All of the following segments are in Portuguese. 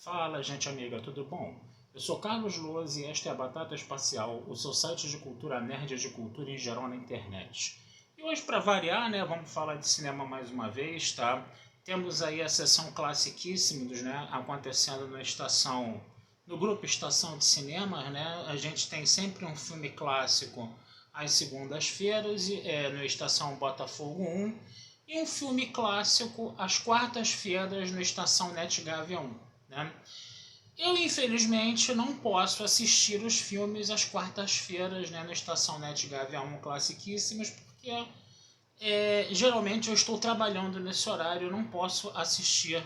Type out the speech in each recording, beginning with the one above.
Fala, gente amiga, tudo bom? Eu sou Carlos Luas e esta é a Batata Espacial, o seu site de cultura nerd e de cultura em geral na internet. E hoje, para variar, né, vamos falar de cinema mais uma vez, tá? Temos aí a sessão Classiquíssimos, né, acontecendo no grupo Estação de Cinemas, né? A gente tem sempre um filme clássico às segundas-feiras, no Estação Botafogo 1, e um filme clássico às quartas-feiras no Estação NetGavia 1. Né? Eu, infelizmente, não posso assistir os filmes às quartas-feiras, né, no Estação NetGavia 1 Classiquíssimos, porque geralmente eu estou trabalhando nesse horário, eu não posso assistir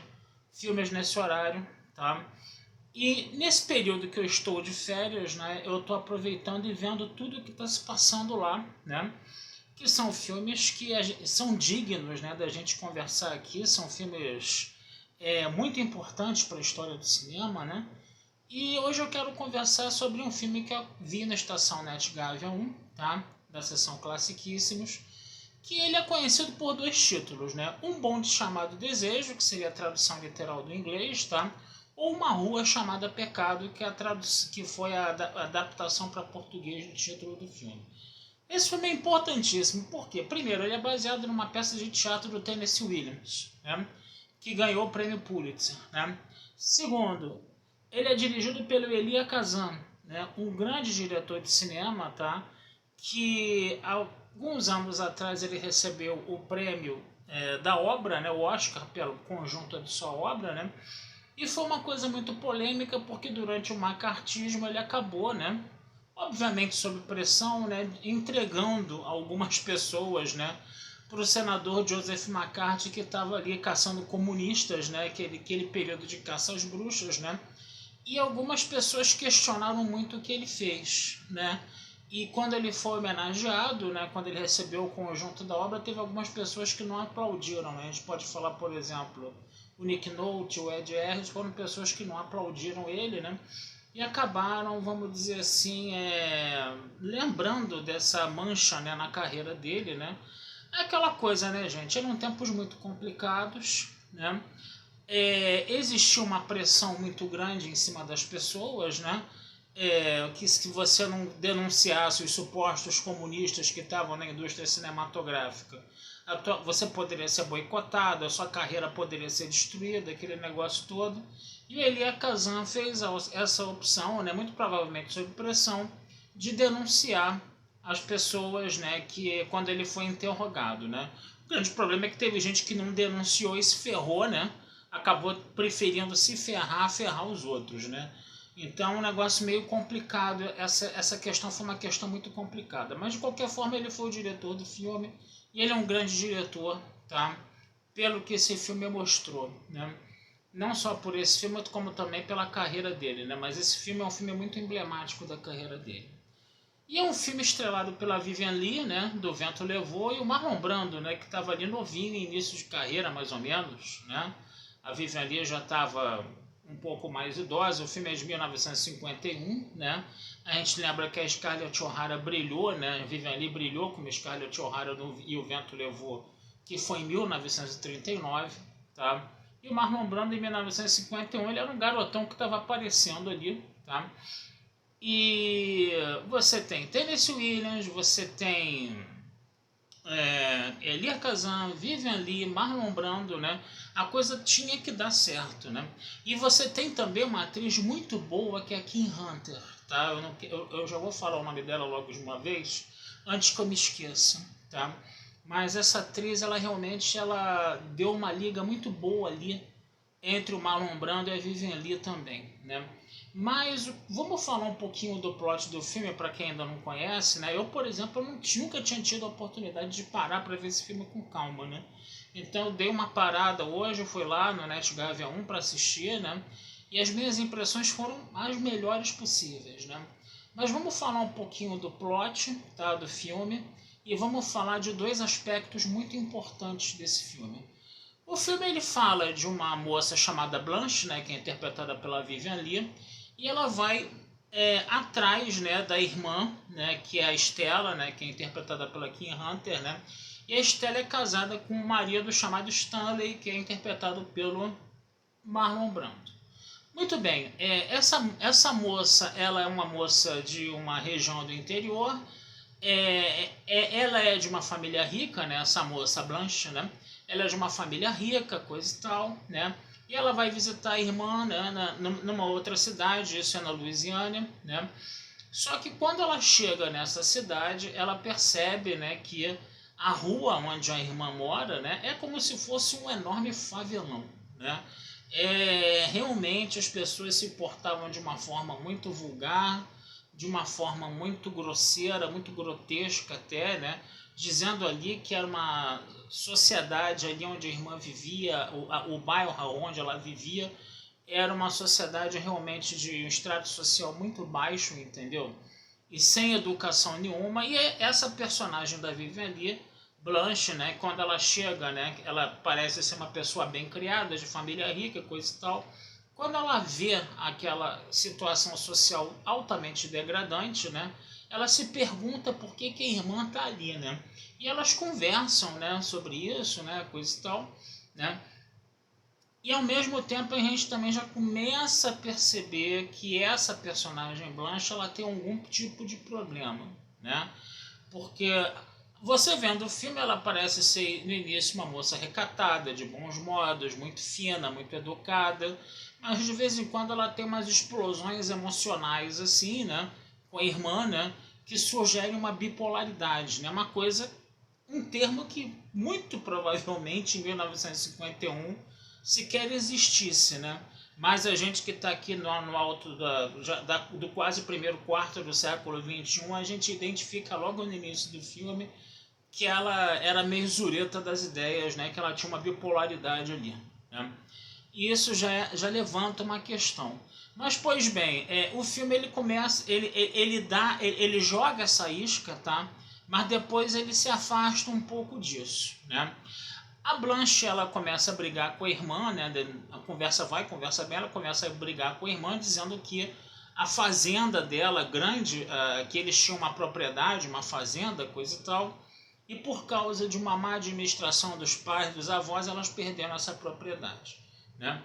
filmes nesse horário, tá? E nesse período que eu estou de férias, né, eu estou aproveitando e vendo tudo que está se passando lá, né? Que são filmes que são dignos, né, da gente conversar aqui, são filmes muito importantes para a história do cinema, né? E hoje eu quero conversar sobre um filme que eu vi na Estação NetGavia 1, tá? Da sessão Classiquíssimos, que ele é conhecido por dois títulos, né? Um Bonde Chamado Desejo, que seria a tradução literal do inglês, tá? Ou Uma Rua Chamada Pecado, que foi a adaptação para português do título do filme. Esse filme é importantíssimo, porque, primeiro, ele é baseado numa peça de teatro do Tennessee Williams, né, que ganhou o prêmio Pulitzer. Né? Segundo, ele é dirigido pelo Elia Kazan, né, um grande diretor de cinema, tá, que há alguns anos atrás ele recebeu o prêmio da obra, né, o Oscar pelo conjunto de sua obra, né, e foi uma coisa muito polêmica porque durante o macartismo ele acabou, né, obviamente sob pressão, né, entregando algumas pessoas, né, para o senador Joseph McCarthy, que estava ali caçando comunistas, né, aquele período de caça às bruxas, né, e algumas pessoas questionaram muito o que ele fez, né, e quando ele foi homenageado, né, quando ele recebeu o conjunto da obra, teve algumas pessoas que não aplaudiram, né, a gente pode falar, por exemplo, o Nick Nolte, o Ed Harris, foram pessoas que não aplaudiram ele, né, e acabaram, vamos dizer assim, lembrando dessa mancha, né, na carreira dele, né? É aquela coisa, né, gente? Eram tempos muito complicados, né? Existia uma pressão muito grande em cima das pessoas, né? Que se você não denunciasse os supostos comunistas que estavam na indústria cinematográfica, você poderia ser boicotado, a sua carreira poderia ser destruída, aquele negócio todo. E o Elia Kazan fez essa opção, né, muito provavelmente sob pressão, de denunciar as pessoas, né, que quando ele foi interrogado. Né. O grande problema é que teve gente que não denunciou e se ferrou, né, acabou preferindo se ferrar os outros. Né. Então é um negócio meio complicado, essa questão foi uma questão muito complicada. Mas de qualquer forma ele foi o diretor do filme, e ele é um grande diretor, tá? Pelo que esse filme mostrou, né? Não só por esse filme, como também pela carreira dele, né? Mas esse filme é um filme muito emblemático da carreira dele. E é um filme estrelado pela Vivien Leigh, né? Do Vento Levou, e o Marlon Brando, né? Que estava ali novinho, início de carreira, mais ou menos, né? A Vivien Leigh já estava um pouco mais idosa, o filme é de 1951, né? A gente lembra que a Scarlett O'Hara brilhou, né? A Vivien Leigh brilhou como Scarlett O'Hara e o Vento Levou, que foi em 1939, tá? E o Marlon Brando, em 1951, ele era um garotão que estava aparecendo ali, tá? E você tem Tennessee Williams, você tem Elia Kazan, Vivien Leigh, Marlon Brando, né? A coisa tinha que dar certo, né? E você tem também uma atriz muito boa que é a Kim Hunter, tá? Eu já vou falar o nome dela logo de uma vez, antes que eu me esqueça, tá? Mas essa atriz, ela deu uma liga muito boa ali entre o Marlon Brando e a Vivien Leigh também, né? Mas vamos falar um pouquinho do plot do filme para quem ainda não conhece, né? Eu, por exemplo, nunca tinha tido a oportunidade de parar para ver esse filme com calma, né? Então eu dei uma parada hoje, eu fui lá no NetGavia 1 para assistir, né? E as minhas impressões foram as melhores possíveis, né? Mas vamos falar um pouquinho do plot, tá, do filme, e vamos falar de dois aspectos muito importantes desse filme. O filme ele fala de uma moça chamada Blanche, né, que é interpretada pela Vivien Leigh, e ela vai atrás, né, da irmã, né, que é a Stella, né, que é interpretada pela Kim Hunter, né, e a Stella é casada com um marido chamado Stanley, que é interpretado pelo Marlon Brando. Muito bem, essa moça, ela é uma moça de uma região do interior, ela é de uma família rica, né? Essa moça Blanche, né? Ela é de uma família rica, coisa e tal, né? E ela vai visitar a irmã, né, numa outra cidade, isso é na Louisiana, né? Só que quando ela chega nessa cidade, ela percebe, né, que a rua onde a irmã mora, né, é como se fosse um enorme favelão, né? Realmente as pessoas se portavam de uma forma muito vulgar, de uma forma muito grosseira, muito grotesca até, né? Dizendo ali que era uma sociedade ali onde a irmã vivia, o bairro onde ela vivia, era uma sociedade realmente de um estrato social muito baixo, entendeu? E sem educação nenhuma. E essa personagem da Vivian ali, Blanche, né, quando ela chega, né, ela parece ser uma pessoa bem criada, de família rica, coisa e tal. Quando ela vê aquela situação social altamente degradante, né, ela se pergunta por que, que a irmã está ali, né? E elas conversam, né, sobre isso, né, coisa e tal, né? E ao mesmo tempo a gente também já começa a perceber que essa personagem Blanche ela tem algum tipo de problema, né? Porque você vendo o filme, ela parece ser no início uma moça recatada, de bons modos, muito fina, muito educada, mas de vez em quando ela tem umas explosões emocionais assim, né? Com a irmã, né? Que sugerem uma bipolaridade, né? Uma coisa, um termo que muito provavelmente em 1951 sequer existisse, né? Mas a gente que está aqui no alto do quase primeiro quarto do século XXI, a gente identifica logo no início do filme que ela era meio zureta das ideias, né? Que ela tinha uma bipolaridade ali, né? E isso já levanta uma questão. Mas, pois bem, o filme ele começa, ele joga essa isca, tá? Mas depois ele se afasta um pouco disso, né? A Blanche ela começa a brigar com a irmã, né? A conversa vai, conversa bem, ela começa a brigar com a irmã, dizendo que a fazenda dela, grande, que eles tinham uma propriedade, uma fazenda, coisa e tal, e por causa de uma má administração dos pais, dos avós, elas perderam essa propriedade, né?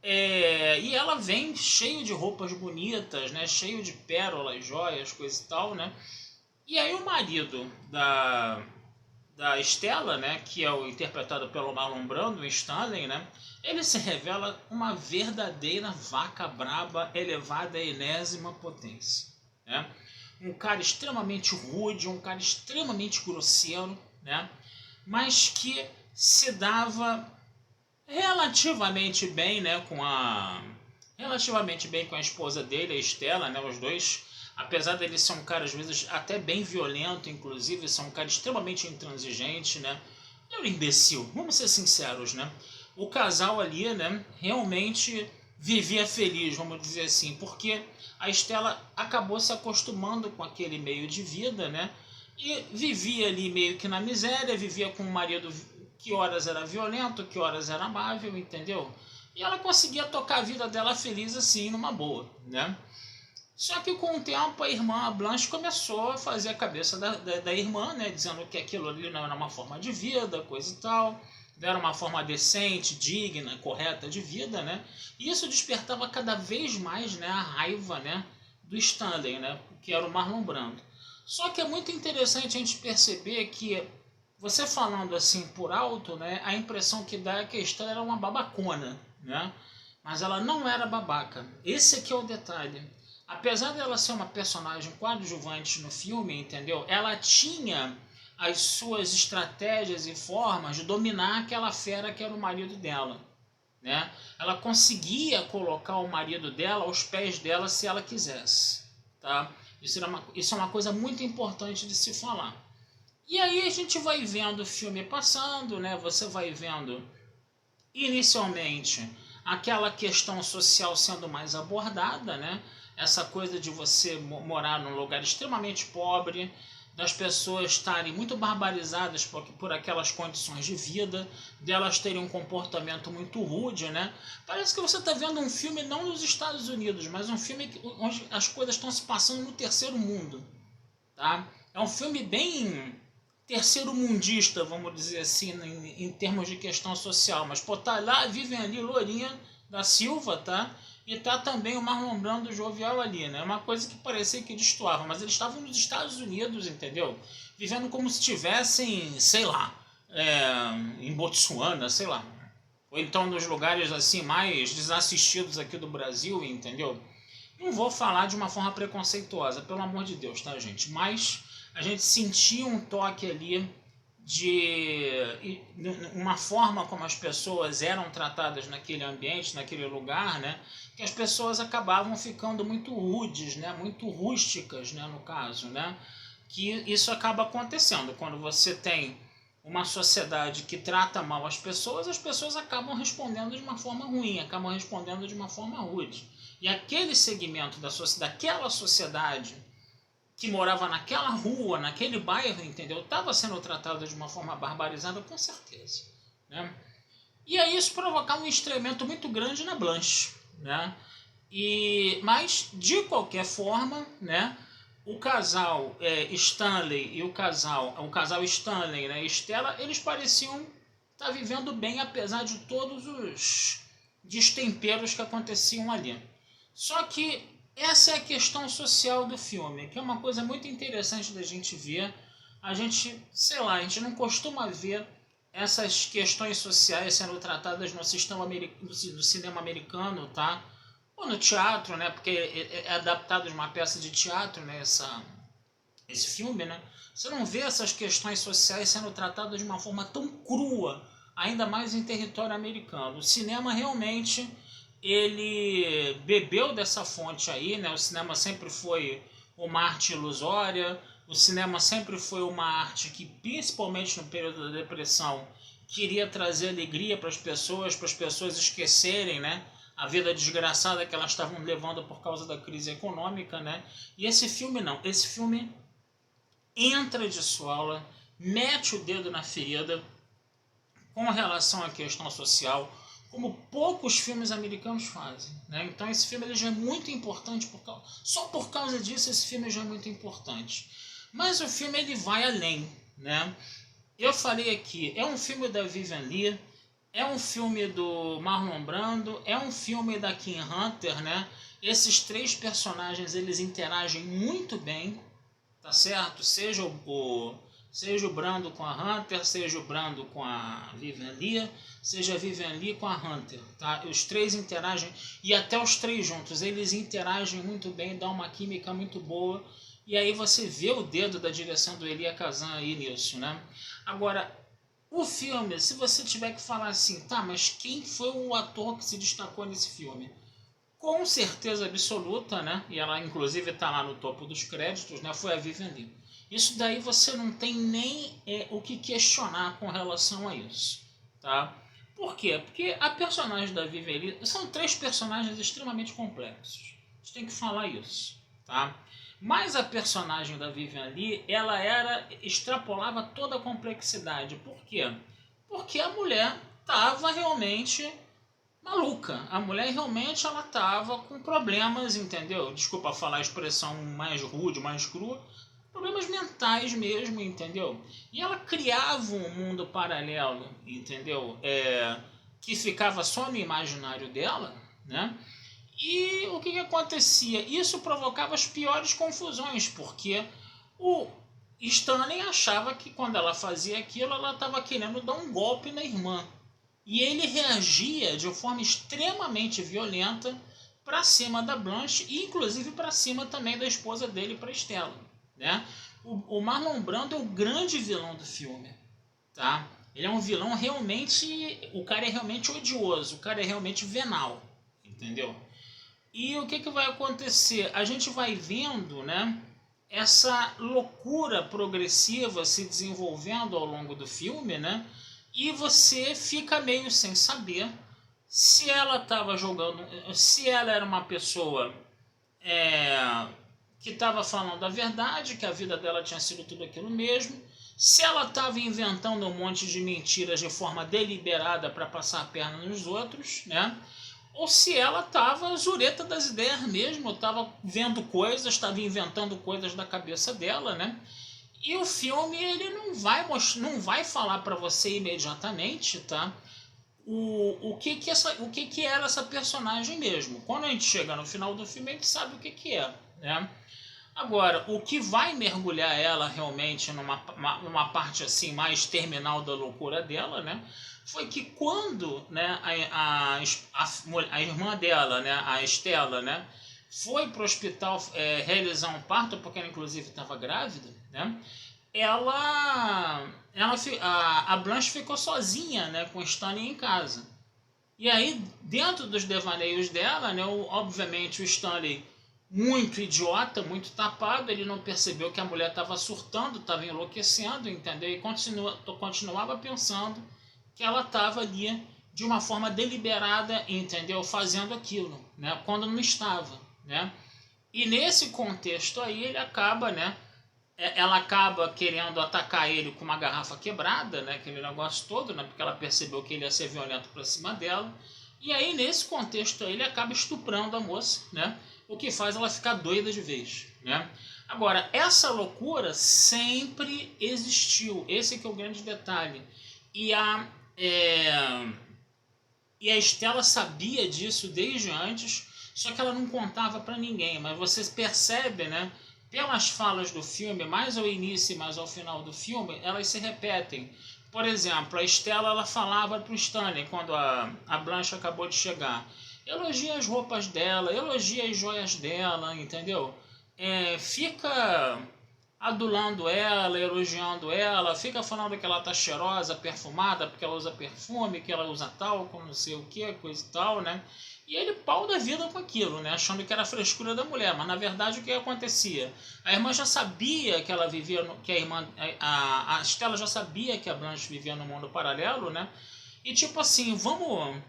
E ela vem cheio de roupas bonitas, né? Cheio de pérolas, joias, coisa e tal, né? E aí o marido da Stella, né, que é o interpretado pelo Marlon Brando, o Stanley, né, ele se revela uma verdadeira vaca braba elevada à enésima potência, né? Um cara extremamente rude, um cara extremamente grosseiro, né, mas que se dava relativamente bem, né, relativamente bem com a esposa dele, a Stella, né, os dois. Apesar dele ser um cara, às vezes, até bem violento, inclusive, ser um cara extremamente intransigente, né? Ele era um imbecil, vamos ser sinceros, né? O casal ali, né, realmente vivia feliz, vamos dizer assim, porque a Stella acabou se acostumando com aquele meio de vida, né? E vivia ali meio que na miséria, vivia com um marido que horas era violento, que horas era amável, entendeu? E ela conseguia tocar a vida dela feliz assim, numa boa, né? Só que com o tempo a irmã a Blanche começou a fazer a cabeça da irmã, né, dizendo que aquilo ali não era uma forma de vida, coisa e tal, não era uma forma decente, digna, correta de vida, né? E isso despertava cada vez mais, né, a raiva, né, do Stanley, né, que era o Marlon Brando. Só que é muito interessante a gente perceber que você falando assim por alto, né, a impressão que dá é que a Stella era uma babacona, né? Mas ela não era babaca. Esse aqui é o detalhe. Apesar dela ser uma personagem coadjuvante no filme, entendeu? Ela tinha as suas estratégias e formas de dominar aquela fera que era o marido dela, né? Ela conseguia colocar o marido dela aos pés dela se ela quisesse, tá? Isso é uma coisa muito importante de se falar. E aí a gente vai vendo o filme passando, né? Você vai vendo inicialmente aquela questão social sendo mais abordada, né? Essa coisa de você morar num lugar extremamente pobre, das pessoas estarem muito barbarizadas por aquelas condições de vida, delas terem um comportamento muito rude, né? Parece que você está vendo um filme não nos Estados Unidos, mas um filme onde as coisas estão se passando no terceiro mundo, tá? É um filme bem terceiro mundista, vamos dizer assim, em termos de questão social, mas pô, tá lá, vivem ali Lourinha da Silva, tá? e tá também o Marlon Brando jovial ali, né? Uma coisa que parecia que destoava, mas eles estavam nos Estados Unidos, entendeu? Vivendo como se estivessem, sei lá, em Botsuana, sei lá. Ou então nos lugares assim mais desassistidos aqui do Brasil, entendeu? Não vou falar de uma forma preconceituosa, pelo amor de Deus, tá, gente? Mas a gente sentia um toque ali de uma forma como as pessoas eram tratadas naquele ambiente, naquele lugar, né? Que as pessoas acabavam ficando muito rudes, né? Muito rústicas, né? No caso, né? Que isso acaba acontecendo quando você tem uma sociedade que trata mal as pessoas acabam respondendo de uma forma ruim, acabam respondendo de uma forma rude. E aquele segmento daquela sociedade que morava naquela rua, naquele bairro, entendeu? Estava sendo tratado de uma forma barbarizada, com certeza, né? E aí isso provocava um estranhamento muito grande na Blanche, né? Mas, de qualquer forma, né? O casal Stanley e o casal Stanley, né, e Stella, eles pareciam estar vivendo bem, apesar de todos os destemperos que aconteciam ali. Só que essa é a questão social do filme, que é uma coisa muito interessante da gente ver. A gente, sei lá, a gente não costuma ver essas questões sociais sendo tratadas no cinema americano, tá? Ou no teatro, né? Porque é adaptado de uma peça de teatro, né? Esse filme, né? Você não vê essas questões sociais sendo tratadas de uma forma tão crua, ainda mais em território americano. O cinema realmente ele bebeu dessa fonte aí, né? O cinema sempre foi uma arte ilusória, o cinema sempre foi uma arte que, principalmente no período da depressão, queria trazer alegria para as pessoas esquecerem, né? A vida desgraçada que elas estavam levando por causa da crise econômica, né? E esse filme não, esse filme entra de sola, mete o dedo na ferida com relação à questão social, como poucos filmes americanos fazem, né? Então esse filme ele já é muito importante, só por causa disso esse filme já é muito importante. Mas o filme ele vai além, né? Eu falei aqui, é um filme da Vivien Leigh, é um filme do Marlon Brando, é um filme da Kim Hunter, né? Esses três personagens eles interagem muito bem, tá certo? Seja o Brando com a Hunter, seja o Brando com a Vivien Leigh, seja a Vivien Leigh com a Hunter, tá? Os três interagem, e até os três juntos, eles interagem muito bem, dão uma química muito boa, e aí você vê o dedo da direção do Elia Kazan aí nisso, né? Agora, o filme, se você tiver que falar assim, tá, mas quem foi o ator que se destacou nesse filme? Com certeza absoluta, né? E ela inclusive está lá no topo dos créditos, né? Foi a Vivien Leigh. Isso daí você não tem nem o que questionar com relação a isso, tá? Por quê? Porque a personagem da Vivien Leigh são três personagens extremamente complexos. A gente tem que falar isso, tá? Mas a personagem da Vivien Leigh, ela extrapolava toda a complexidade. Por quê? Porque a mulher estava realmente maluca. A mulher realmente ela estava com problemas, entendeu? Desculpa falar a expressão mais rude, mais crua. Problemas mentais mesmo, entendeu? E ela criava um mundo paralelo, entendeu? Que ficava só no imaginário dela, né? E o que acontecia? Isso provocava as piores confusões, porque o Stanley achava que quando ela fazia aquilo, ela estava querendo dar um golpe na irmã. E ele reagia de forma extremamente violenta para cima da Blanche e inclusive para cima também da esposa dele, para Stella, né? O Marlon Brando é o grande vilão do filme, tá? Ele é um vilão realmente, o cara é realmente odioso, o cara é realmente venal, entendeu? E o que vai acontecer? A gente vai vendo, né, essa loucura progressiva se desenvolvendo ao longo do filme, né? E você fica meio sem saber se ela estava jogando, se ela era uma pessoa que estava falando a verdade, que a vida dela tinha sido tudo aquilo mesmo, se ela estava inventando um monte de mentiras de forma deliberada para passar a perna nos outros, né? Ou se ela estava zureta das ideias mesmo, estava vendo coisas, estava inventando coisas da cabeça dela, né? E o filme ele não vai falar para você imediatamente, tá? o que era essa personagem mesmo. Quando a gente chega no final do filme, a gente sabe o que é, né? Agora, o que vai mergulhar ela realmente numa parte assim mais terminal da loucura dela, né? Foi que quando, né, a irmã dela, né, a Estela, né, foi para o hospital realizar um parto, porque ela inclusive estava grávida, né? A Blanche ficou sozinha, né, com o Stanley em casa. E aí, dentro dos devaneios dela, né, obviamente o Stanley, muito idiota, muito tapado, ele não percebeu que a mulher estava surtando, estava enlouquecendo, entendeu? E continuava pensando que ela estava ali de uma forma deliberada, entendeu? Fazendo aquilo, né? Quando não estava, né? E nesse contexto aí ele acaba, né? Ela acaba querendo atacar ele com uma garrafa quebrada, né? Aquele negócio todo, né? Porque ela percebeu que ele ia ser violento para cima dela. E aí, nesse contexto aí, ele acaba estuprando a moça, né? O que faz ela ficar doida de vez, né? Agora, essa loucura sempre existiu. Esse que é o grande detalhe. E a Estela sabia disso desde antes, só que ela não contava para ninguém. Mas você percebe, né? Pelas falas do filme, mais ao início e mais ao final do filme, elas se repetem. Por exemplo, a Estela ela falava para o Stanley, quando a Blanche acabou de chegar, elogia as roupas dela, elogia as joias dela, entendeu? Fica adulando ela, elogiando ela, fica falando que ela tá cheirosa, perfumada, porque ela usa perfume, que ela usa tal, como não sei o que, coisa e tal, né? E ele pau da vida com aquilo, né? Achando que era a frescura da mulher, mas na verdade o que acontecia? A irmã já sabia que ela vivia, que a irmã, a Stella já sabia que a Blanche vivia no mundo paralelo, né? E tipo assim, vamos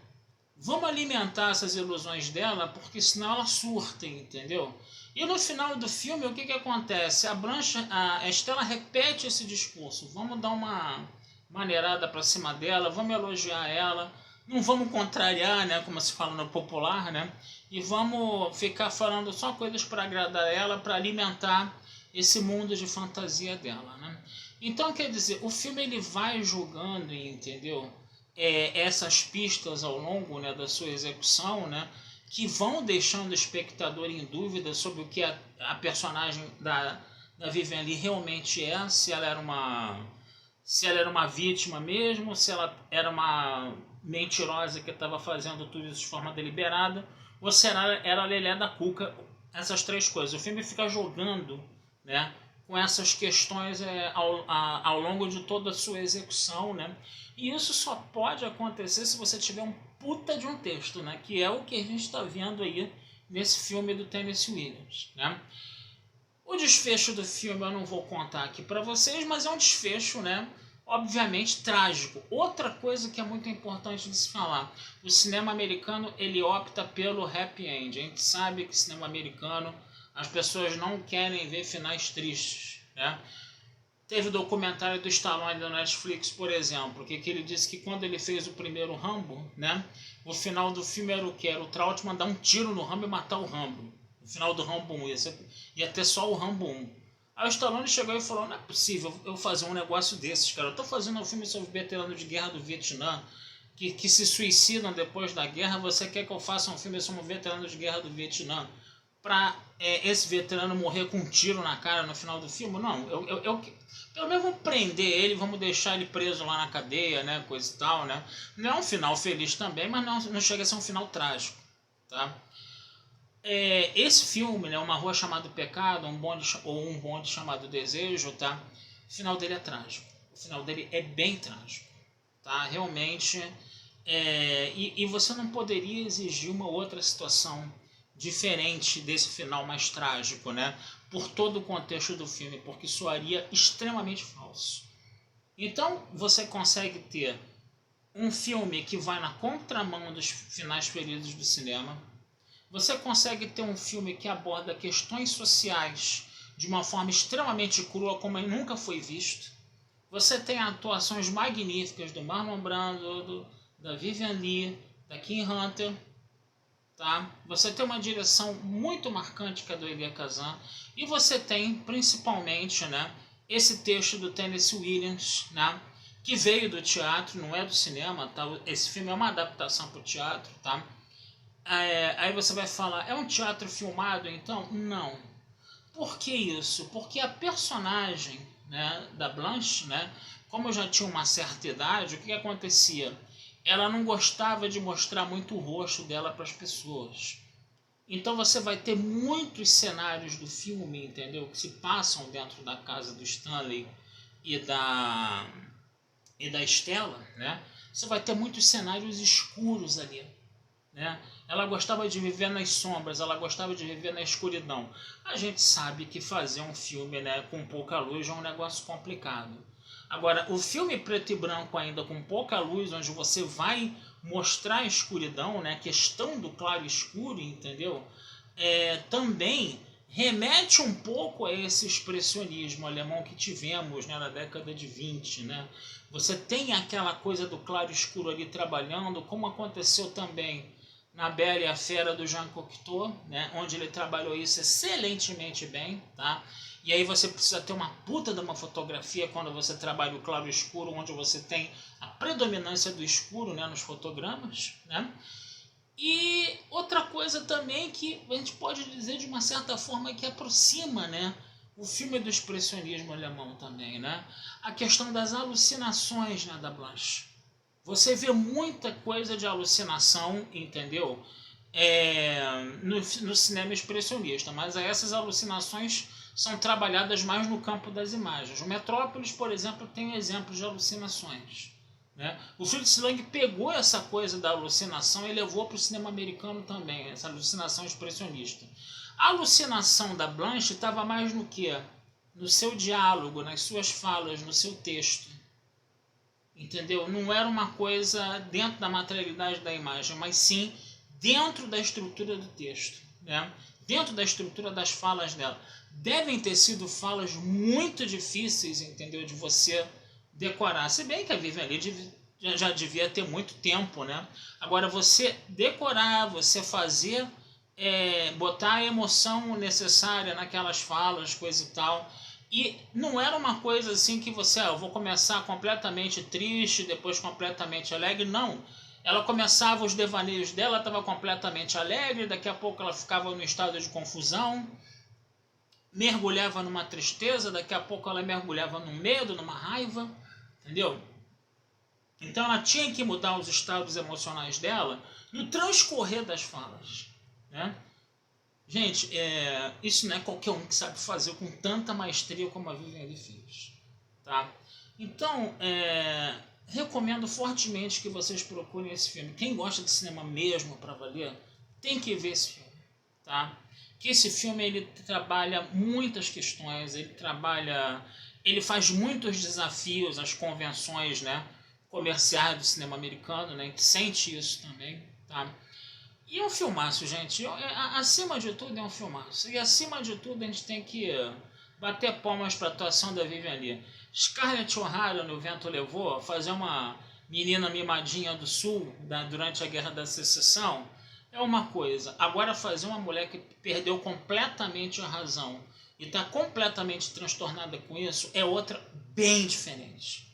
alimentar essas ilusões dela, porque senão ela surta, entendeu? E no final do filme, o que acontece? A Estela repete esse discurso. Vamos dar uma maneirada para cima dela, vamos elogiar ela, não vamos contrariar, né, como se fala no popular, né? E vamos ficar falando só coisas para agradar ela, para alimentar esse mundo de fantasia dela, né? Então, quer dizer, o filme ele vai jogando, entendeu? Essas pistas ao longo, né, da sua execução, né? Que vão deixando o espectador em dúvida sobre o que a personagem da Vivian Lee realmente é, se ela era uma vítima mesmo, se ela era uma mentirosa que estava fazendo tudo isso de forma deliberada, ou se era a Lelé da Cuca, essas três coisas. O filme fica jogando, né, com essas questões ao longo de toda a sua execução, né? E isso só pode acontecer se você tiver um puta de um texto, né? Que é o que a gente está vendo aí nesse filme do Tennessee Williams, né? O desfecho do filme eu não vou contar aqui para vocês, mas é um desfecho, né? Obviamente trágico. Outra coisa que é muito importante de se falar, o cinema americano ele opta pelo happy end. A gente sabe que cinema americano as pessoas não querem ver finais tristes, né? Teve o documentário do Stallone da Netflix, por exemplo, que ele disse que quando ele fez o primeiro Rambo, né, o final do filme era o que? Era o Trautmann dar um tiro no Rambo e matar o Rambo. O final do Rambo 1 ia ter só o Rambo 1. Aí o Stallone chegou e falou, não é possível eu fazer um negócio desses, cara. Eu tô fazendo um filme sobre veteranos de guerra do Vietnã, que se suicidam depois da guerra. Você quer que eu faça um filme sobre um veterano de guerra do Vietnã para esse veterano morrer com um tiro na cara no final do filme? Não, pelo menos vamos prender ele, vamos deixar ele preso lá na cadeia, né, coisa e tal, né? Não é um final feliz também, mas não chega a ser um final trágico, tá? Esse filme, né, Uma Rua Chamada Pecado, um bonde chamado Desejo, tá? O final dele é trágico. O final dele é bem trágico, tá? Realmente, e você não poderia exigir uma outra situação diferente desse final mais trágico, né? Por todo o contexto do filme, porque soaria extremamente falso. Então, você consegue ter um filme que vai na contramão dos finais felizes do cinema. Você consegue ter um filme que aborda questões sociais de uma forma extremamente crua, como nunca foi visto. Você tem atuações magníficas do Marlon Brando, da Vivian Lee, da Kim Hunter. Tá? Você tem uma direção muito marcante que é do Elia Kazan. E você tem, principalmente, né, esse texto do Tennessee Williams, né, que veio do teatro, não é do cinema, tá? Esse filme é uma adaptação para o teatro, tá? Aí você vai falar, é um teatro filmado então? Não. Por que isso? Porque a personagem, né, da Blanche, né, como eu já tinha uma certa idade, o que acontecia? Ela não gostava de mostrar muito o rosto dela para as pessoas. Então você vai ter muitos cenários do filme, entendeu? Que se passam dentro da casa do Stanley e da Stella, né? Você vai ter muitos cenários escuros ali, né? Ela gostava de viver nas sombras, ela gostava de viver na escuridão. A gente sabe que fazer um filme, né, com pouca luz é um negócio complicado. Agora, o filme preto e branco ainda com pouca luz, onde você vai mostrar a escuridão, né, a questão do claro e escuro, entendeu? Também remete um pouco a esse expressionismo alemão que tivemos, né, na década de 20, né? Você tem aquela coisa do claro e escuro ali trabalhando, como aconteceu também na Bela e a Fera do Jean Cocteau, né, onde ele trabalhou isso excelentemente bem, tá? E aí você precisa ter uma puta de uma fotografia quando você trabalha o claro e escuro, onde você tem a predominância do escuro, né, nos fotogramas, né? E outra coisa também que a gente pode dizer de uma certa forma que aproxima, né, o filme do expressionismo alemão também, né? A questão das alucinações, né, da Blanche. Você vê muita coisa de alucinação, entendeu? No cinema expressionista, mas essas alucinações são trabalhadas mais no campo das imagens. O Metrópolis, por exemplo, tem exemplos de alucinações, né? O Fritz Lang pegou essa coisa da alucinação e levou para o cinema americano também, essa alucinação expressionista. A alucinação da Blanche estava mais no quê? No seu diálogo, nas suas falas, no seu texto. Entendeu? Não era uma coisa dentro da materialidade da imagem, mas sim dentro da estrutura do texto, né? Dentro da estrutura das falas dela. Devem ter sido falas muito difíceis, entendeu? De você decorar. Se bem que a Vivian Leigh já devia ter muito tempo, né? Agora, você decorar, você fazer, botar a emoção necessária naquelas falas, coisa e tal. E não era uma coisa assim que você, eu vou começar completamente triste, depois completamente alegre. Não. Ela começava os devaneios dela, estava completamente alegre, daqui a pouco ela ficava no estado de confusão, mergulhava numa tristeza, daqui a pouco ela mergulhava num medo, numa raiva, entendeu? Então ela tinha que mudar os estados emocionais dela no transcorrer das falas, né? Gente, isso não é qualquer um que sabe fazer com tanta maestria como a Vivian Leigh fez, tá? Então, recomendo fortemente que vocês procurem esse filme. Quem gosta de cinema mesmo para valer, tem que ver esse filme, tá? Que esse filme ele trabalha muitas questões, ele faz muitos desafios às convenções, né, comerciais do cinema americano, né? A gente sente isso também, tá? E é um filmaço, gente. Acima de tudo é um filmaço. E acima de tudo a gente tem que bater palmas para a atuação da Vivian Leigh. Scarlett O'Hara no Vento Levou, fazer uma menina mimadinha do Sul durante a Guerra da Secessão, é uma coisa. Agora fazer uma mulher que perdeu completamente a razão e está completamente transtornada com isso é outra bem diferente.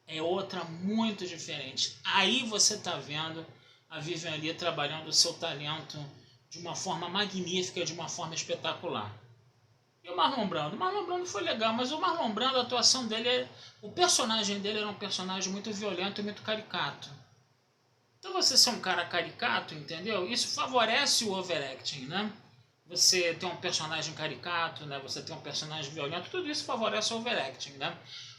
É outra muito diferente. Aí você está vendo a Vivian Leigh trabalhando o seu talento de uma forma magnífica, de uma forma espetacular. E o Marlon Brando foi legal, mas o Marlon Brando, a atuação dele, o personagem dele era um personagem muito violento e muito caricato. Então você ser um cara caricato, entendeu? Isso favorece o overacting, né? Você tem um personagem caricato, né? Você tem um personagem violento, tudo isso favorece o overacting, né?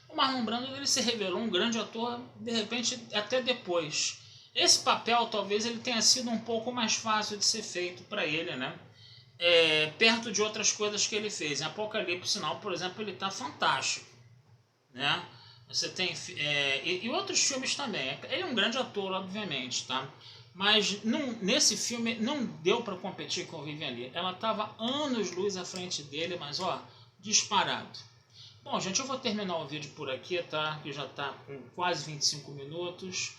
O Marlon Brando ele se revelou um grande ator, de repente, até depois. Esse papel talvez ele tenha sido um pouco mais fácil de ser feito para ele, né? Perto de outras coisas que ele fez. Em Apocalipse Sinal, por exemplo, ele está fantástico, né? Você tem e outros filmes também. Ele é um grande ator, obviamente, tá? Mas nesse filme não deu para competir com a Vivian Leigh. Ela estava anos-luz à frente dele, mas ó, disparado. Bom, gente, eu vou terminar o vídeo por aqui, tá? Que já está com quase 25 minutos.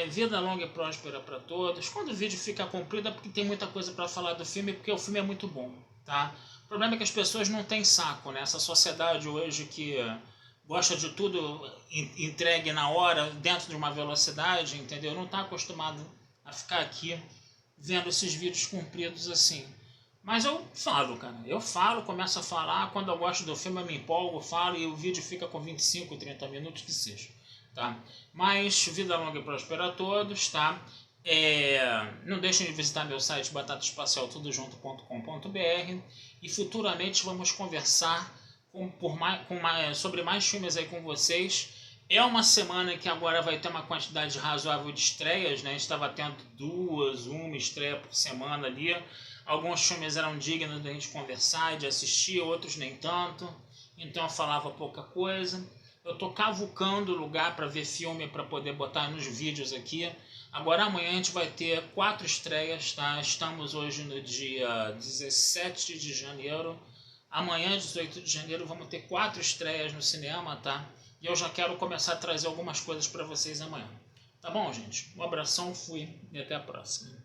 Vida longa e próspera para todos. Quando o vídeo fica comprido é porque tem muita coisa para falar do filme, porque o filme é muito bom, tá? O problema é que as pessoas não têm saco, né? Essa sociedade hoje que gosta de tudo entregue na hora, dentro de uma velocidade, entendeu? Não está acostumado a ficar aqui vendo esses vídeos compridos assim. Mas eu falo, cara. Eu falo, começo a falar. Quando eu gosto do filme, eu me empolgo, falo e o vídeo fica com 25, 30 minutos, que seja. Tá? Mas vida longa e próspera a todos, tá? Não deixem de visitar meu site batataespacialtudojunto.com.br e futuramente vamos conversar sobre mais filmes aí com vocês. É uma semana que agora vai ter uma quantidade razoável de estreias, né? A gente estava tendo uma estreia por semana ali. Alguns filmes eram dignos da gente conversar e de assistir, outros nem tanto. Então eu falava pouca coisa. Eu estou cavucando lugar para ver filme, para poder botar nos vídeos aqui. Agora amanhã a gente vai ter 4 estreias, tá? Estamos hoje no dia 17 de janeiro. Amanhã, 18 de janeiro, vamos ter 4 estreias no cinema, tá? E eu já quero começar a trazer algumas coisas para vocês amanhã. Tá bom, gente? Um abração, fui e até a próxima.